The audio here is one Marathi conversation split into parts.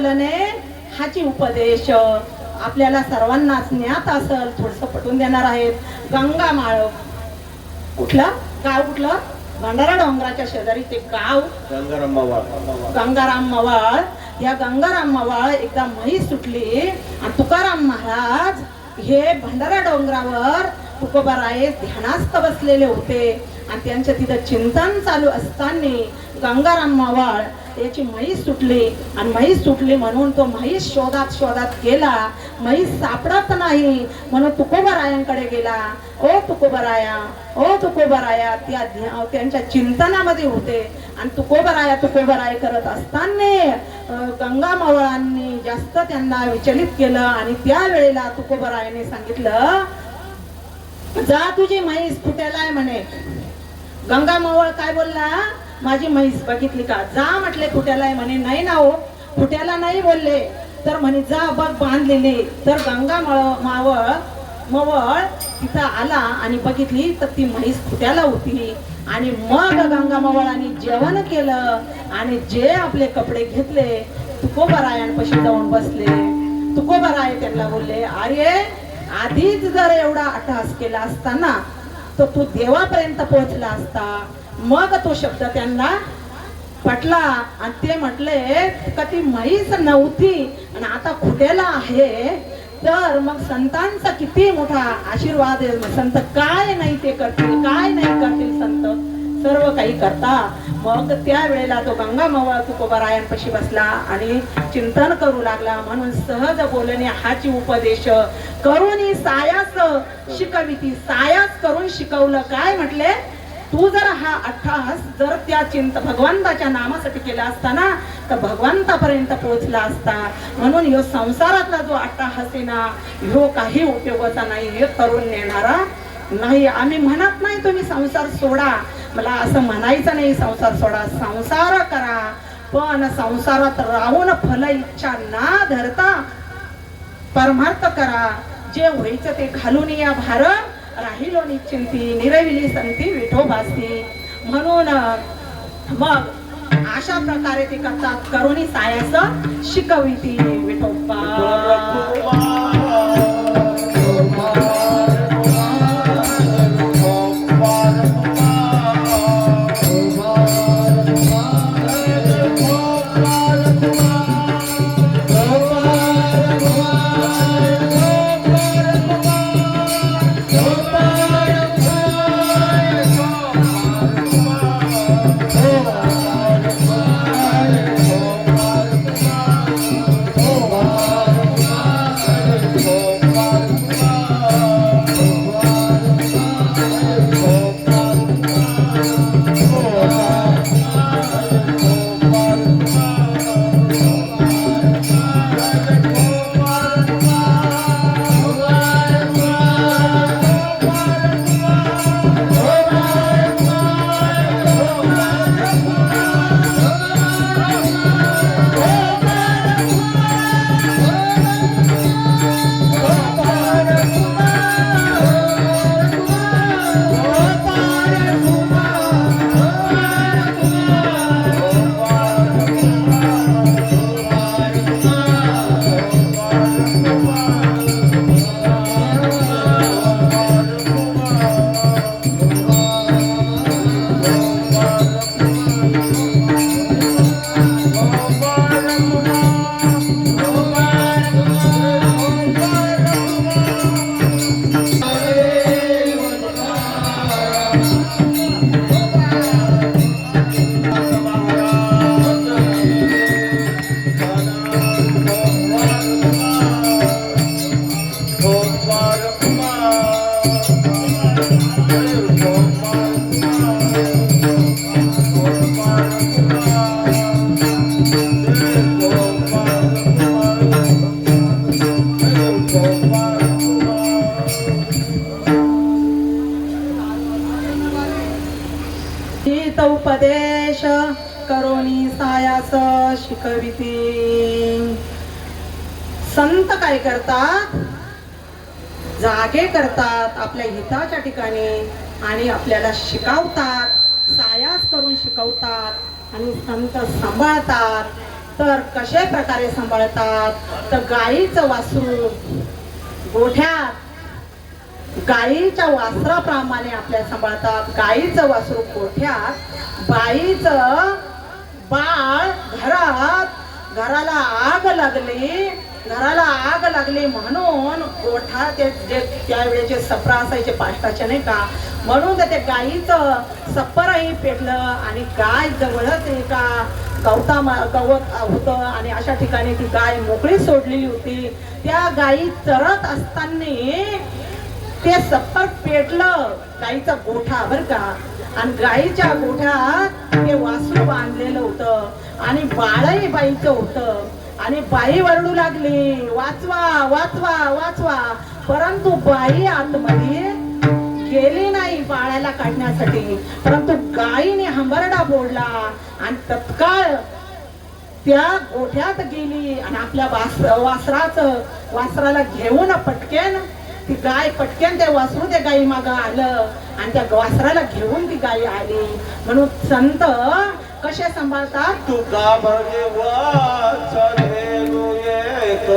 बोलणे हाची उपदेश आपल्याला सर्वांनाच ज्ञात असेल, थोडस पटवून देणार आहेत. गंगामाळ कुठलं गाव, कुठलं? भंडारा डोंगराच्या शेजारी ते गाव गंगाराम मवाळ. गंगाराम मवाळ. या गंगाराम मवाळ एकदा म्हैस सुटली आणि तुकाराम महाराज हे भंडारा डोंगरावर तुकोबाराये ध्यानास्थ बसलेले होते आणि त्यांच्या तिथं चिंतन चालू असताना गंगाराम मवाळ याची म्हैस सुटली आणि म्हैस सुटली म्हणून तो म्हैस शोधात शोधात गेला. म्हैस सापडत नाही म्हणून तुकोबारायांकडे गेला. ओ तुकोबाराया, ओ तुकोबाराया, त्यांच्या चिंतनामध्ये होते आणि तुकोबाराय करत असताना गंगा मवाळांनी जास्त त्यांना विचलित केलं आणि त्या वेळेला तुकोबारायाने सांगितलं, जा तुझी म्हैस फुट्यालाय म्हणे. गंगा मवाळ काय बोलला, माझी म्हैस बघितली का? जा म्हटले फुट्यालाय म्हणे. नाही ना हो, फुट्याला नाही बोलले. तर म्हणे जा बघ बांधलेली. तर गंगा मवळ तिथं आला आणि बघितली तर ती म्हैस फुट्याला होती. आणि मग गंगा मवळाने जेवण केलं आणि जे आपले कपडे घेतले तुकोबारायांपाशी जाऊन बसले. तुकोबाराय त्यांना बोलले, अरे आधीच जर एवढा अट्टहास केला असताना तर तू देवापर्यंत पोहोचला असता. मग तो शब्द त्यांना पटला आणि ते म्हटले का ती म्हैस नव्हती आणि आता खुट्याला आहे, तर मग संतांचा किती मोठा आशीर्वाद आहे. संत काय नाही ते करतील, काय नाही करतील, संत सर्व काही करता. मग त्या वेळेला तो गंगा मवाळ तुकोबारायांपाशी बसला आणि चिंतन करू लागला. म्हणून सहज बोलणे हाची उपदेश करून सायास शिकविती. सायास करून शिकवलं. काय म्हटले, तू जर हा अट्टहास जर त्या भगवंताच्या नामासाठी केला असता ना तर भगवंतापर्यंत पोहोचला असता. म्हणून ह्यो संसारातला जो अट्टहास आहे ना, ह्यो काही उपयोगाचा नाही, हे करून नेणारा नाही. आम्ही म्हणत नाही तुम्ही संसार सोडा, मला असं म्हणायचं नाही संसार सोडा, संसार करा, पण संसारात राहून फल इच्छा ना धरता परमार्थ करा. जे व्हायचं ते घालून या भार, राहिलो निश्चिंती, निरविली संती विठोबासी. म्हणून मग अशा प्रकारे ते करतात. करुणी सायास शिकविती विठोबा. उपदेश करोनी सायास शिकविती. संत काय करतात, जागे करतात आपल्या हिताच्या ठिकाणी आणि आपल्याला शिकवतात, सायास करून शिकवतात आणि संत सांभाळतात. तर कशा प्रकारे सांभाळतात तर गाईचं वासरू गोठ्यात गाईच्या वासराप्रमाणे आपल्या सांभाळतात. गाईचं वासरू गोठ्यात, बाईचं बाळ घरात. घराला आग लागली म्हणून गोठा ते जे त्यावेळेचे सप्रा असायचे पाष्टाचे नाही का, म्हणून ते गाईचं सप्परही पेटलं आणि गाय जवळच एका गवत होतं आणि अशा ठिकाणी ती गाय मोकळी सोडलेली होती. त्या गायी चरत असताना ते सप्पर पेटलं गाईचा गोठा बर का, आणि गाईच्या गोठ्यात ते वासरू बांधलेलं होतं आणि बाळही बाईचं होतं आणि बाई वरडू लागली, वाचवा वाचवा वाचवा. परंतु बाई आतमध्ये गेली नाही बाळाला काढण्यासाठी, परंतु गाईने हंबरडा फोडला आणि तत्काळ त्या गोठ्यात गेली आणि आपल्या वासराला घेऊन पटकेन ती गाय पटकेन ते वासरू त्या गाई माग आलं आणि त्या वासराला घेऊन ती गाय आली. म्हणून संत कसे सांभाळतात. तुका भगवान धेनु एक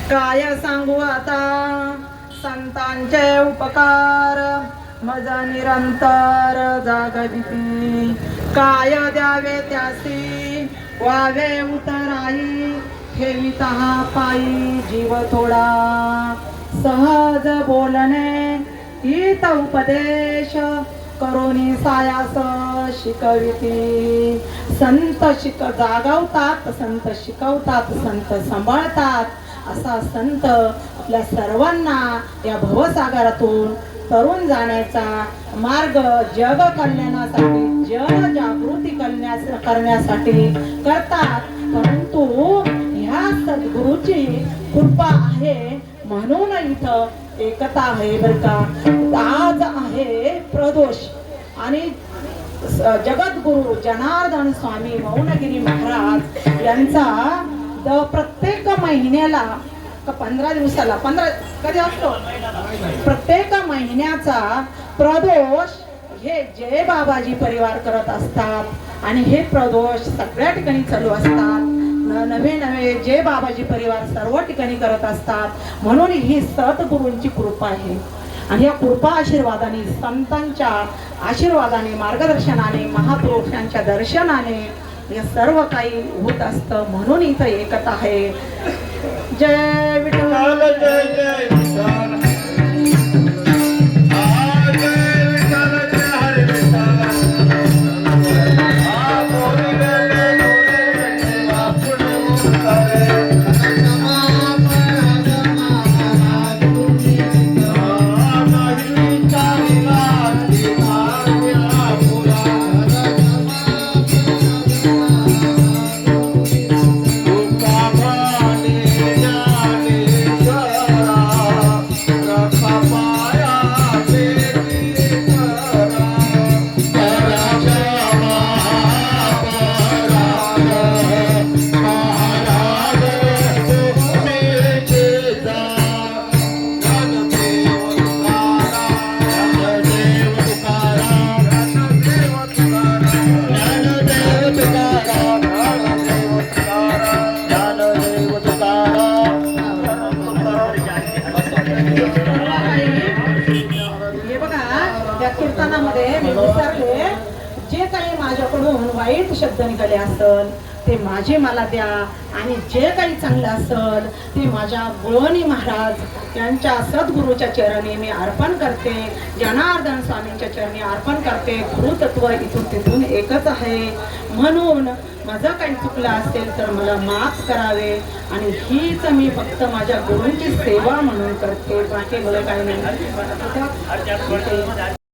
काय सांगू आता संतांचे उपकार मज निरंतर जागविती काय द्यावे त्यासी वावे उतराई ठेविता पायी जीव थोडा सहज बोलणे हित उपदेश करोनी सायास शिकविती संत जागवतात संत शिकवतात संत सांभाळतात असा संत आपल्या सर्वांना या भवसागरातून तरुण जाण्याचा मार्ग जग कल्याणासाठी जन जागृती करण्यासाठी करतात परंतु ह्या सद्गुरूची कृपा आहे म्हणून इथं एकता आहे बरं का आज आहे प्रदोष आणि जगद्गुरु जनार्दन स्वामी मौनगिरी महाराज यांचा प्रत्येक महिन्याला 15 दिवसाला 15 कधी असतो प्रत्येक महिन्याचा प्रदोष हे जय बाबाजी परिवार करत असतात आणि हे प्रदोष सगळ्या ठिकाणी चालू असतात नवे नवे जय बाबाजी परिवार सर्व ठिकाणी करत असतात म्हणून ही सद्गुरूंची कृपा आहे आणि या कृपा आशीर्वादाने संतांच्या आशीर्वादाने मार्गदर्शनाने महापुरुषांच्या दर्शनाने हे सर्व काही होत असतं म्हणून इथं एकता आहे जय विठ्ठल जय जय विठ्ठल जे काही माझ्याकडून वाईट शब्द निघाले असल ते माझे मला द्या आणि जे काही चांगलं असल ते माझ्या गुळवणी महाराज यांच्या सद्गुरूच्या चरणी मी अर्पण करते जनार्दन स्वामींच्या चरणी अर्पण करते गुरुतत्व इथून तिथून एकच आहे म्हणून माझं काही चुकलं असेल तर मला माफ करावे आणि हीच मी फक्त माझ्या गुरूंची सेवा म्हणून करते बाकी मला काही नाही